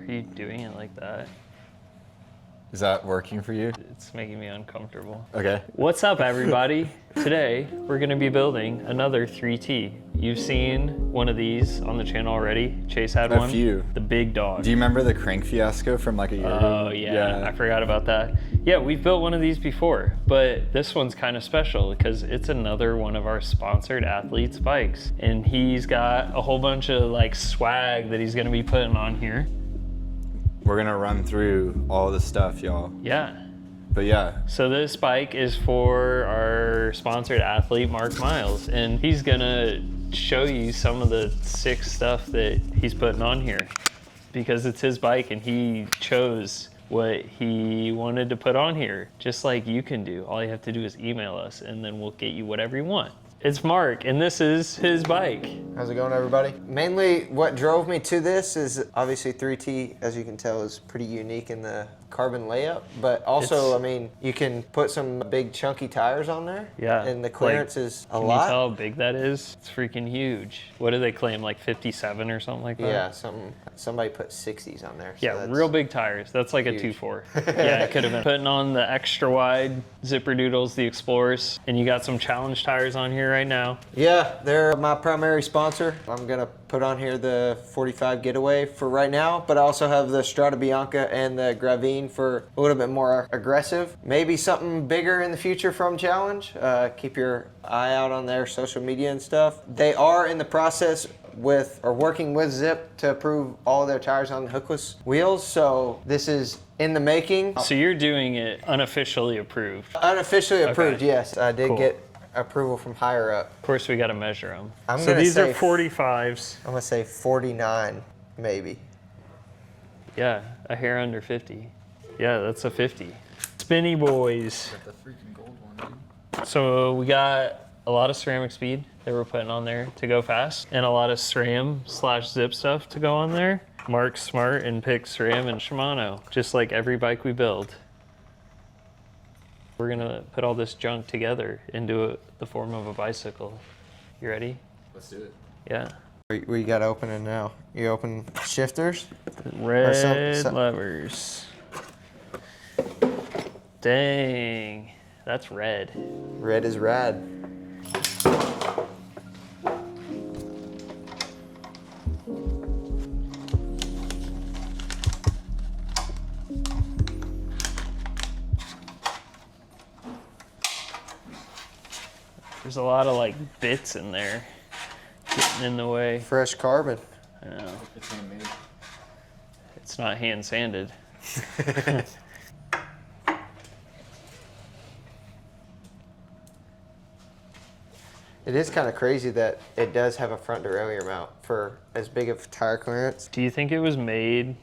are you doing it like that? Is that working for you? It's making me uncomfortable. Okay. What's up, everybody? Today, we're gonna be building another 3T. You've seen one of these on the channel already. Chase had one. A few. The big dog. Do you remember the crank fiasco from like a year ago? Oh, yeah, I forgot about that. Yeah, we've built one of these before, but this one's kind of special because it's another one of our sponsored athletes' bikes. And he's got a whole bunch of like swag that he's gonna be putting on here. We're gonna run through all the stuff, y'all. Yeah. But yeah. So this bike is for our sponsored athlete, Myles, and he's gonna show you some of the sick stuff that he's putting on here because it's his bike and he chose what he wanted to put on here, just like you can do. All you have to do is email us and then we'll get you whatever you want. It's Mark, and this is his bike. How's it going, everybody? Mainly what drove me to this is obviously 3T, as you can tell, is pretty unique in the carbon layout, but also, I mean, you can put some big chunky tires on there. Yeah. And the clearance is a lot. Can you tell how big that is? It's freaking huge. What do they claim, like 57 or something like that? Yeah, somebody put 60s on there. So yeah, real big tires. That's like huge. A 2.4. Yeah, it could have been. Putting on the extra wide Zipper Doodles, the Explorers, and you got some challenge tires on here right now. Yeah, they're my primary sponsor. I'm gonna put on here the 45 Getaway for right now, but I also have the Strada Bianca and the Gravine for a little bit more aggressive. Maybe something bigger in the future from Challenge. Keep your eye out on their social media and stuff. They are in the process working with Zip to approve all their tires on hookless wheels, so this is in the making. So you're doing it unofficially approved? Unofficially approved, okay. Yes. I did Cool. Get approval from higher up. Of course, we got to measure them. So these are 45s. I'm gonna say 49, maybe. Yeah, a hair under 50. Yeah, that's a 50. Spinny boys. Got the freaking gold one, dude. So we got a lot of ceramic speed that we're putting on there to go fast, and a lot of SRAM/Zip stuff to go on there. Mark's smart and picks SRAM and Shimano, just like every bike we build. We're gonna put all this junk together into the form of a bicycle. You ready? Let's do it. Yeah. We got to open it now. You open shifters? Red levers. Dang, that's red. Red is rad. There's a lot of like bits in there getting in the way. Fresh carbon. I know. It's handmade. It's not hand sanded. It is kind of crazy that it does have a front derailleur mount for as big of tire clearance. Do you think it was made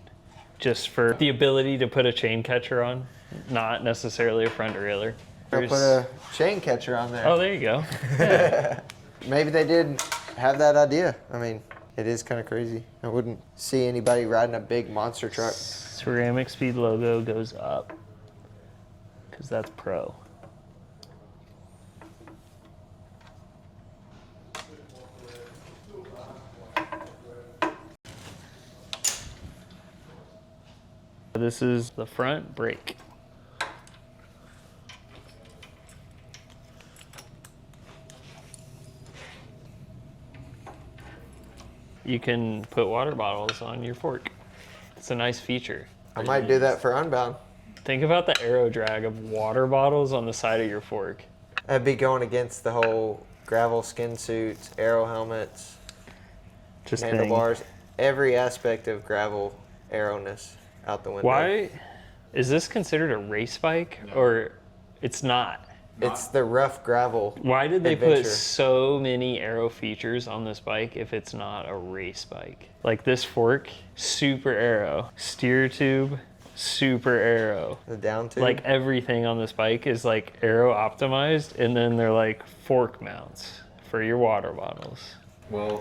just for the ability to put a chain catcher on, not necessarily a front derailleur? I'll put a chain catcher on there. Oh, there you go. Yeah. Maybe they did have that idea. I mean, it is kind of crazy. I wouldn't see anybody riding a big monster truck. Ceramic Speed logo goes up because that's pro. This is the front brake. You can put water bottles on your fork. It's a nice feature. I might do that for Unbound. Think about the aero drag of water bottles on the side of your fork. That'd be going against the whole gravel skin suits, aero helmets, Just handlebars, every aspect of gravel aeroness out the window. Why is this considered a race bike or it's not? It's the rough gravel. Why did they adventure. put so many aero features on this bike if it's not a race bike? Like this fork, super aero. Steer tube, super aero. The down tube? Like everything on this bike is like aero optimized, and then they're like fork mounts for your water bottles. Well,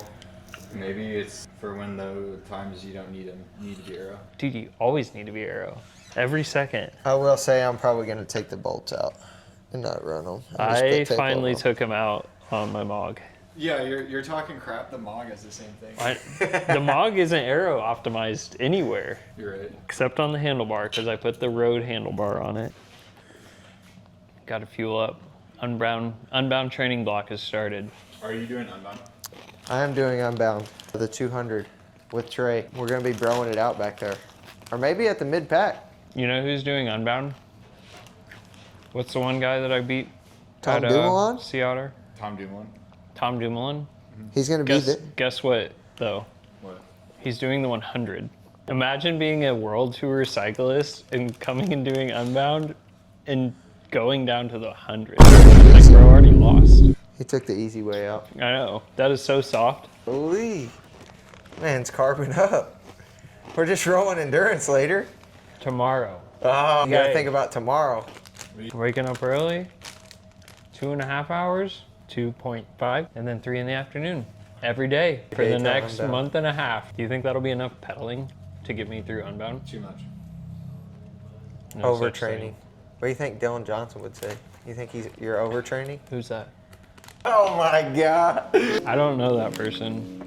maybe it's for when the times you don't need to be aero. Dude, you always need to be aero. Every second. I will say I'm probably going to take the bolts out and not run them. I finally took them out on my MOG. Yeah, you're talking crap. The MOG is the same thing. The MOG isn't aero optimized anywhere You're right. except on the handlebar because I put the road handlebar on it. Got to fuel up. Unbound training block has started. Are you doing unbound? I am doing Unbound for the 200 with Trey. We're going to be broing it out back there. Or maybe at the mid-pack. You know who's doing Unbound? What's the one guy that I beat? Tom at, Dumoulin? Sea Otter? Tom Dumoulin. Tom Dumoulin? He's going to be Guess what, though? What? He's doing the 100. Imagine being a World Tour cyclist and coming and doing Unbound and going down to the 100. Like, bro already lost. He took the easy way out. I know. That is so soft. Holy. Man's carving up. We're just rolling endurance later. Tomorrow. Oh, you got to Yay. think about tomorrow. Waking up early, 2.5 hours, 2.5, and then 3 in the afternoon. Every day for the Daytime next Unbound. month and a half. Do you think that'll be enough pedaling to get me through Unbound? Too much. No such Overtraining. thing. What do you think Dylan Johnson would say? You think you're overtraining? Who's that? Oh my God. I don't know that person.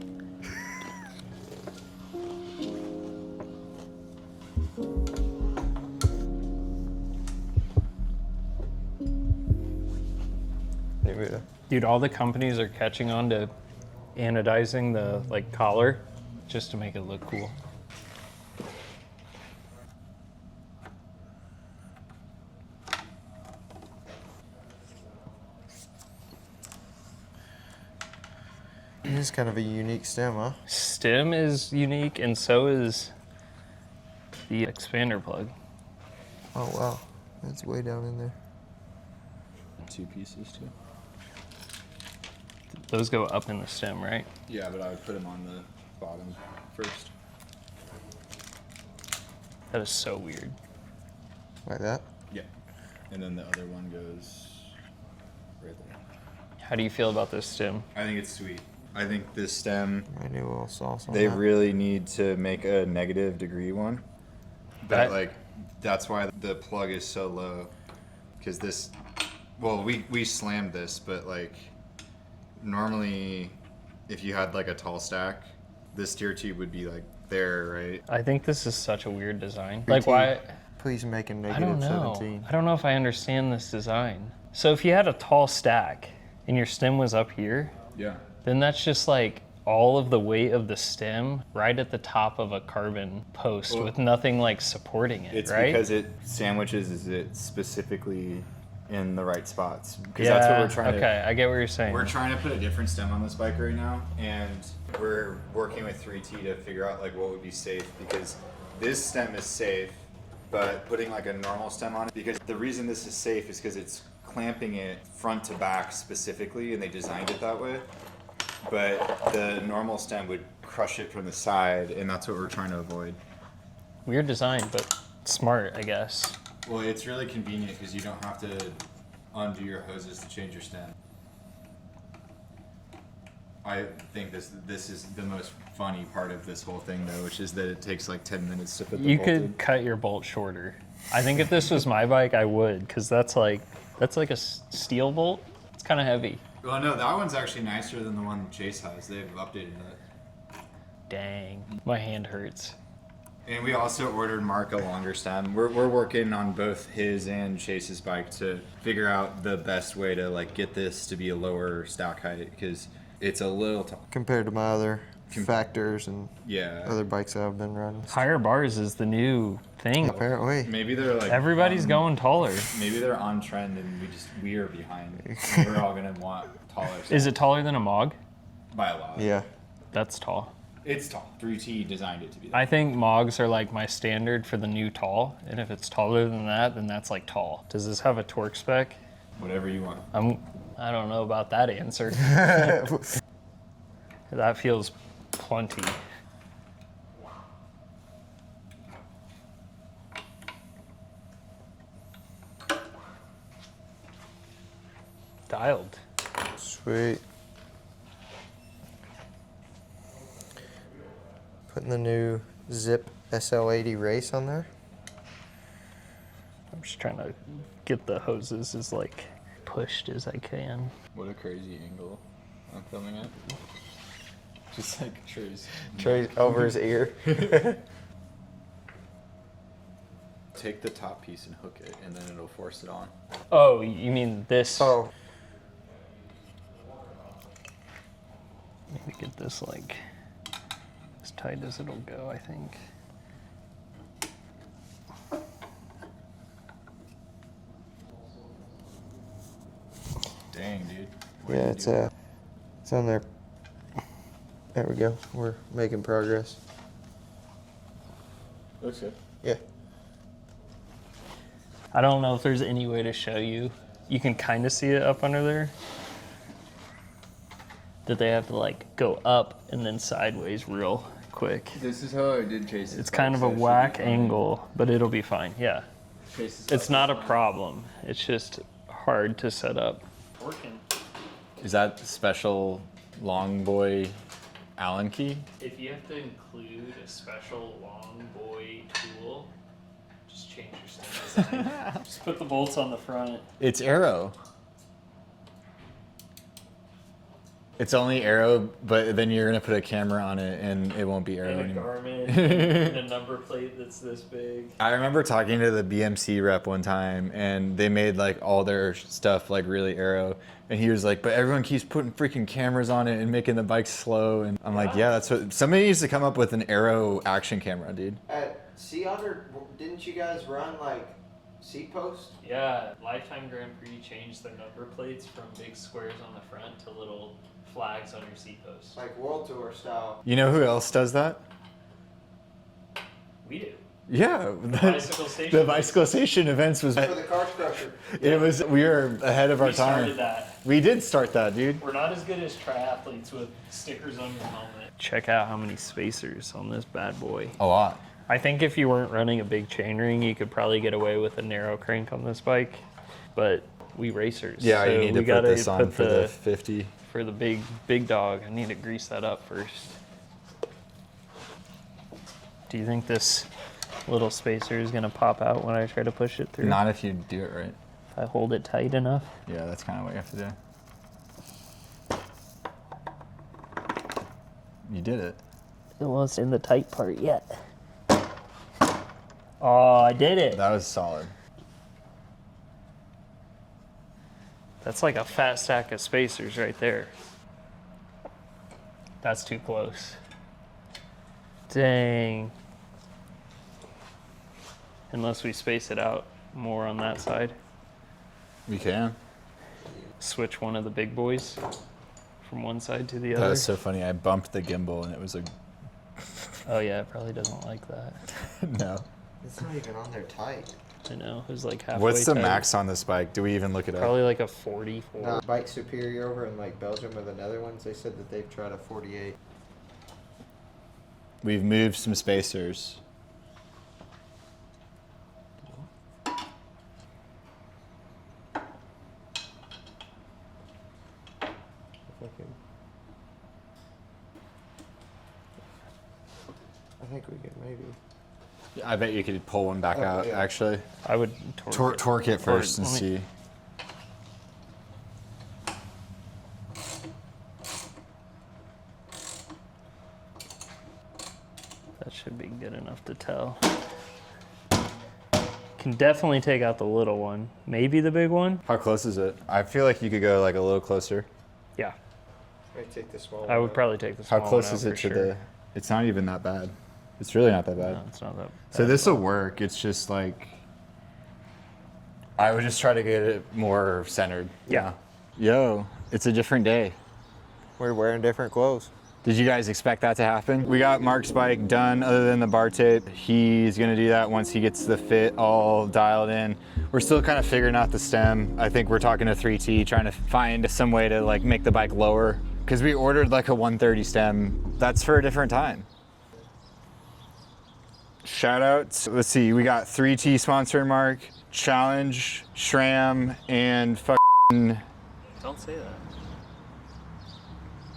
Dude, all the companies are catching on to anodizing the collar just to make it look cool. It is kind of a unique stem, huh? Stem is unique, and so is the expander plug. Oh wow, that's way down in there. 2 pieces too. Those go up in the stem, right? Yeah, but I would put them on the bottom first. That is so weird. Like that? Yeah. And then the other one goes right there. How do you feel about this stem? I think it's sweet. I think this stem, I knew a little sauce on they that. really need to make a negative degree one. But That- that's why the plug is so low. Because this, well, we slammed this, but normally if you had a tall stack, this steer tube would be there, right? I think this is such a weird design. BT. Why? Please make a I negative don't know. 17. I don't know if I understand this design. So if you had a tall stack and your stem was up here, Yeah. then that's just all of the weight of the stem right at the top of a carbon post Well, with nothing supporting it, It's right? because it sandwiches it specifically in the right spots. Because yeah, that's what we're trying to. okay, I get what you're saying. We're trying to put a different stem on this bike right now, and we're working with 3T to figure out what would be safe, because this stem is safe, but putting a normal stem on it, because the reason this is safe is because it's clamping it front to back specifically, and they designed it that way. But the normal stem would crush it from the side, and that's what we're trying to avoid. Weird design, but smart, I guess. Well, it's really convenient because you don't have to undo your hoses to change your stem. I think this is the most funny part of this whole thing, though, which is that it takes 10 minutes to put the You bolt could in. cut your bolt shorter. I think if this was my bike, I would, because that's like a steel bolt. It's kind of heavy. Well, no, that one's actually nicer than the one Chase has. They've updated it. Dang, my hand hurts. And we also ordered Mark a longer stem. We're working on both his and Chase's bike to figure out the best way to get this to be a lower stack height, because it's a little tall. Compared to my other factors and Yeah. other bikes that I've been riding. Higher bars is the new thing. Apparently. Maybe they're Everybody's going taller. Maybe they're on trend and we are behind. We're all gonna want taller. Is it taller than a MOG? by a lot? Yeah. That's tall. It's tall. 3T designed it to be that. I think MOGs are my standard for the new tall, and if it's taller than that, then that's tall. Does this have a torque spec? Whatever you want. I don't know about that answer. That feels plenty. Dialed. Sweet. Putting the new Zip SL80 race on there. I'm just trying to get the hoses as pushed as I can. What a crazy angle I'm filming it. Just like Trey's. Trey over his ear. Take the top piece and hook it, and then it'll force it on. Oh, you mean this? Oh, Let me get this like as tight as it'll go, I think. Dang, dude. yeah, it's on there. There we go. We're making progress. Looks good. Yeah. I don't know if there's any way to show you. You can kind of see it up under there. That they have to like go up and then sideways real quick. This is how I did Chase's. It's kind of a whack angle, but it'll be fine. Yeah. It's not a problem. It's just hard to set up. Working. Is that special long boy Allen key? If you have to include a special long boy tool, just change your stem design. Just put the bolts on the front. It's Aero. It's only Aero, but then you're gonna put a camera on it and it won't be Aero And a anymore. garment, and a number plate that's this big. I remember talking to the BMC rep one time, and they made like all their stuff like really Aero, and he was like, "But everyone keeps putting freaking cameras on it and making the bike slow." And I'm like, "Yeah, that's what somebody needs to come up with an Aero action camera, dude." At Sea Otter, didn't you guys run like seat post? Yeah, Lifetime Grand Prix changed their number plates from big squares on the front to little flags on your seat post. Like World Tour style. You know who else does that? We do. Yeah, Bicycle station. the bicycle station events was. For the car crusher. It was. We were ahead of our We started time. that. We did start that, dude. We're not as good as triathletes with stickers on your helmet. Check out how many spacers on this bad boy. A lot. I think if you weren't running a big chainring, you could probably get away with a narrow crank on this bike, but we racers. Yeah, so you need to we put gotta this on put for the 50. for the big dog. I need to grease that up first. Do you think this little spacer is gonna pop out when I try to push it through? Not if you do it right. If I hold it tight enough. Yeah, that's kind of what you have to do. You did it. It was in the tight part yet. Oh, I did it. That was solid. That's like a fat stack of spacers right there. That's too close. Dang. Unless we space it out more on that side. We can. Switch one of the big boys from one side to the That other. was so funny. I bumped the gimbal and it was a Oh yeah, it probably doesn't like that. no. It's not even on there tight. I know, it was like halfway What's the tight. max on this bike? Do we even look it up? Probably like a 44. No, Bike Superior over in like Belgium or the Netherlands, they said that they've tried a 48. We've moved some spacers. I think we could maybe. I bet you could pull one back out, yeah. actually. I would Torque it first and let me- see. That should be good enough to tell. Can definitely take out the little one. Maybe the big one? How close is it? I feel like you could go like a little closer. Yeah. Maybe take the small I one would out. probably take the How small close one out is it for to sure. the... It's not even that bad. It's really not that bad. No, it's not that So bad. this will work. It's just like... I would just try to get it more centered. Yeah. Yo, it's a different day. We're wearing different clothes. Did you guys expect that to happen? We got Mark's bike done other than the bar tape. He's gonna do that once he gets the fit all dialed in. We're still kind of figuring out the stem. I think we're talking to 3T, trying to find some way to like make the bike lower. Cause we ordered like a 130 stem. That's for a different time. Shout outs. Let's see, we got 3T sponsor Mark, Challenge, SRAM, and fucking... Don't say that.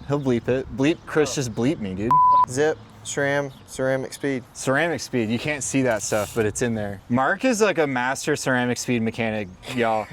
He'll bleep it. Bleep, Chris just bleep me, dude. Zip, ceramic speed. Ceramic speed. You can't see that stuff, but it's in there. Mark is like a master ceramic speed mechanic, y'all.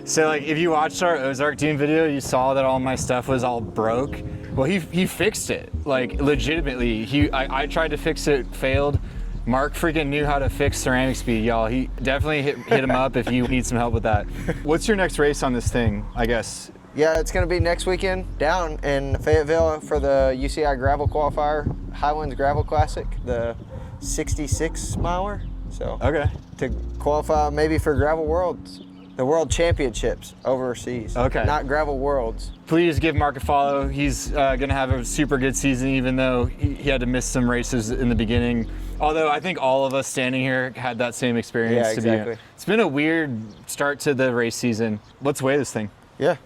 So like if you watched our Ozark Dune video, you saw that all my stuff was all broke. Well, he fixed it, like legitimately. I tried to fix it, failed. Mark freaking knew how to fix ceramic speed, y'all. He definitely hit him up if you need some help with that. What's your next race on this thing, I guess? Yeah, it's gonna be next weekend down in Fayetteville for the UCI Gravel Qualifier, Highlands Gravel Classic, the 66 miler. So Okay. to qualify maybe for Gravel Worlds, the World Championships overseas. Okay. Not Gravel Worlds. Please give Mark a follow. He's gonna have a super good season, even though he had to miss some races in the beginning. Although I think all of us standing here had that same experience. Yeah, exactly. It's been a weird start to the race season. Let's weigh this thing. Yeah.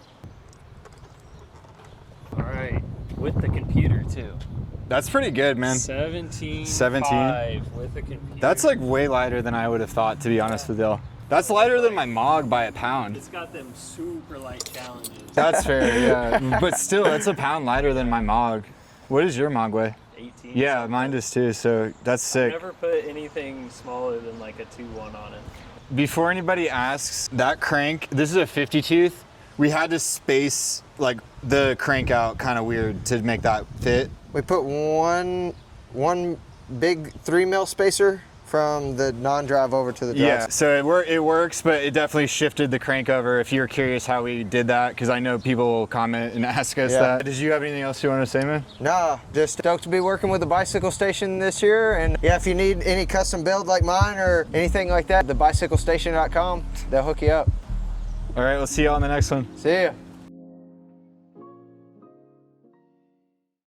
All right, with the computer too. That's pretty good, man. 17.5 with the computer. That's like way lighter than I would have thought, to be honest with y'all. That's lighter than my Mog by a pound. It's got them super light challenges. That's fair, yeah. But still, that's a pound lighter than my Mog. What does your Mog weigh? 18. Yeah, mine does too, so that's sick. I've never put anything smaller than like a 2-1 on it. Before anybody asks, that crank, this is a 50 tooth. We had to space like the crank out kind of weird to make that fit. We put one big 3 mil spacer from the non-drive over to the drive. Yeah, so it works, but it definitely shifted the crank over. If you're curious how we did that, because I know people will comment and ask us that. Did you have anything else you want to say, man? No, just stoked to be working with the bicycle station this year. And yeah, if you need any custom build like mine or anything like that, thebicyclestation.com, they'll hook you up. All right, we'll see you on the next one. See ya.